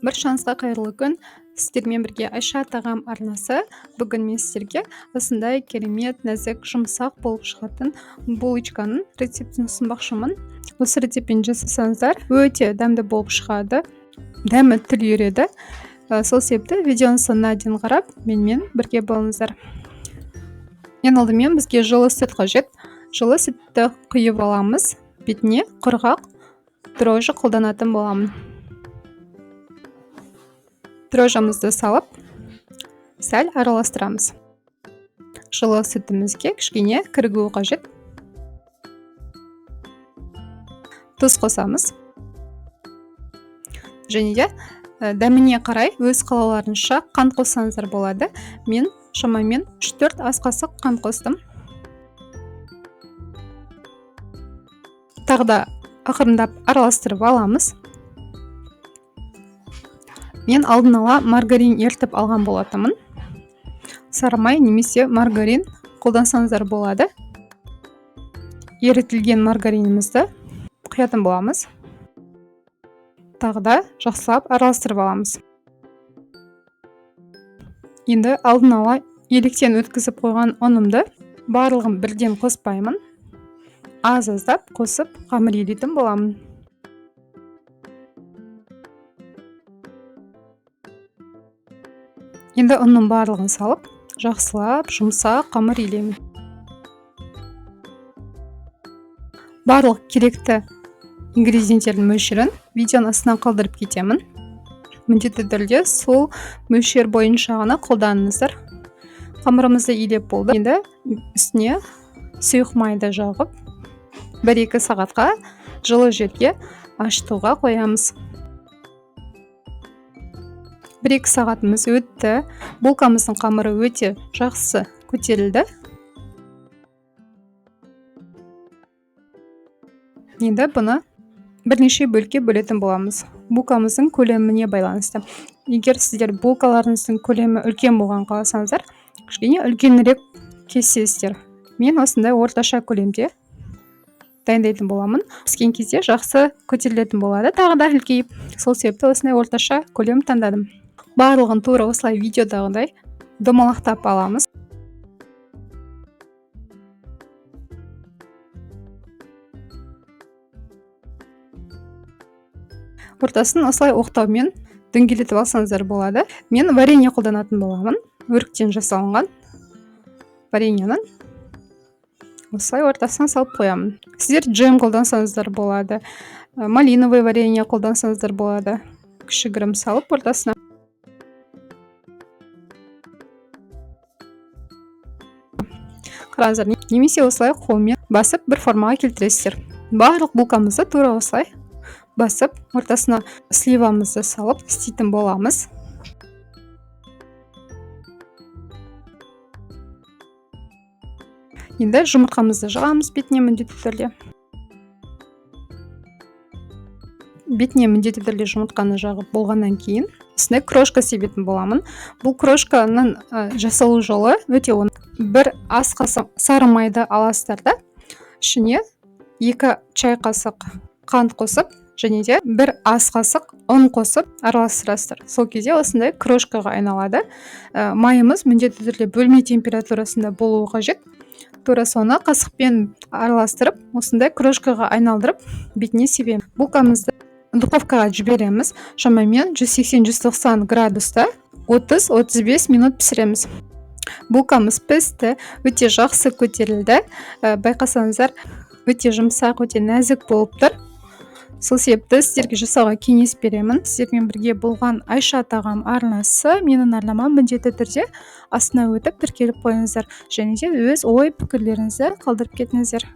Баршаңызға қайырлы күн. Сіздермен бірге Айша тағам арнасы. Бүгін мен сіздерге осындай керемет, нәзік, жұмсақ болып шығатын булочканың рецептін ұсынбақшымын. Осы рецептпен жасасаңыздар, өте дәмді болып шығады. Дәмі тіл үйреді. Сол себепті видеоның соңына дейін қарап, менімен бірге болыңыздар. Ең алдымен бізге жылы сүт қажет. Жылы сүтті құйып аламыз. Бетіне құрғақ дрожжи қолданатын боламын. Дрожжамызды салып, сәл араластырамыз. Жылы сүтімізге кішкене кіргуі қажет. Тұз қосамыз. Және де дәміне қарай өз қалауларыңызша қант қоссаңыздар болады. Мен шамамен 3-4 ас қасық қант қостым. Тағы да ақырындап араластырып аламыз. Мен алдын ала маргарин ертіп алған болатынмын. Сары май немесе маргарин қолдансаңыздар болады. Ерітілген маргаринімізді құятын боламыз. Тағы да жақсылап араластырып аламыз. Енді алдын ала електен өткізіп қойған ұнымды барлығын бірден қоспаймын. Аз-аздап қосып қамыр елейтін боламын. Енді ұнның барлығын салып, жақсылап жұмсақ қамыр елеймін. Барлық керекті ингредиенттердің мөлшерін видеоның астына қалдырып кетемін. Міндетті түрде сол мөлшер бойынша ғана қолданыңыздар. Қамырымызды елеп болды. Енді үстіне сұйық майды жағып, 1-2 сағатқа жылы жерге ашытуға қоямыз. 1-2 сағатымыз өтті. Булкамыздың қамыры өте жақсы көтерілді. Енді бұны бірнеше бөлікке бөлетін боламыз. Булкамыздың көлеміне байланысты. Егер сіздер булкаларыңыздың көлемі үлкен болған қаласаңыздар, кішкене үлкенірек кессеңіздер. Мен осындай орташа көлемде дайындайтын боламын. Піскен кезде жақсы көтерілетін болады. Тағы да үлкейіп, сол себепті осындай орташа көлем таңдадым. Барлығын тура осылай видеодағыдай домалақтап аламыз. Ортасын осылай оқтаумен дөңгелетіп алсаңыздар болады. Мен варенье қолданатын боламын. Өріктен жасалынған вареньенің осылай ортасына салып қоямын. Сіздер джем қолдансаңыздар болады. Малиновый варенье қолдансаңыздар болады. Кішігірім салып ортасына. Қараңыздар, немесе осылай қолмен басып бір формаға келтіресіздер. Барлық булкамызды тура осылай басып, ортасына сливамызды салып істейтін боламыз. Енді жұмыртқамызды жағамыз бетіне міндетті түрде. Бетіне міндетті түрде жұмыртқаны жағып болғаннан кейін, үстіне крошка себетін боламын. Бұл крошканың жасалу жолы өте оңай. 1 ас қасық сары майды аласыздар да, ішіне 2 чай қасық қант қосып, және де 1 ас қасық ұн қосып араластырасыздар. Сол кезде осындай крошкаға айналады. Майымыз міндетті түрде бөлме температурасында болуы қажет. Тура соны қасықпен араластырып, осындай крошкаға айналдырып, бетіне себеміз. Булкамызды духовкаға жібереміз. Шамамен 180-190 градуста 30-35 минут пісіреміз. Булкамыз пісті, өте жақсы көтерілді. Байқасаңыздар, өте жұмсақ, өте нәзік болып тұр. Сол себепті сіздерге жасауға кеңес беремін. Сіздермен бірге болған Айша тағам арнасы. Менің арнама міндетті түрде астына өтіп тіркеліп қойыңыздар. Және де өз ой пікірлеріңізді қалдырып кетіңіздер.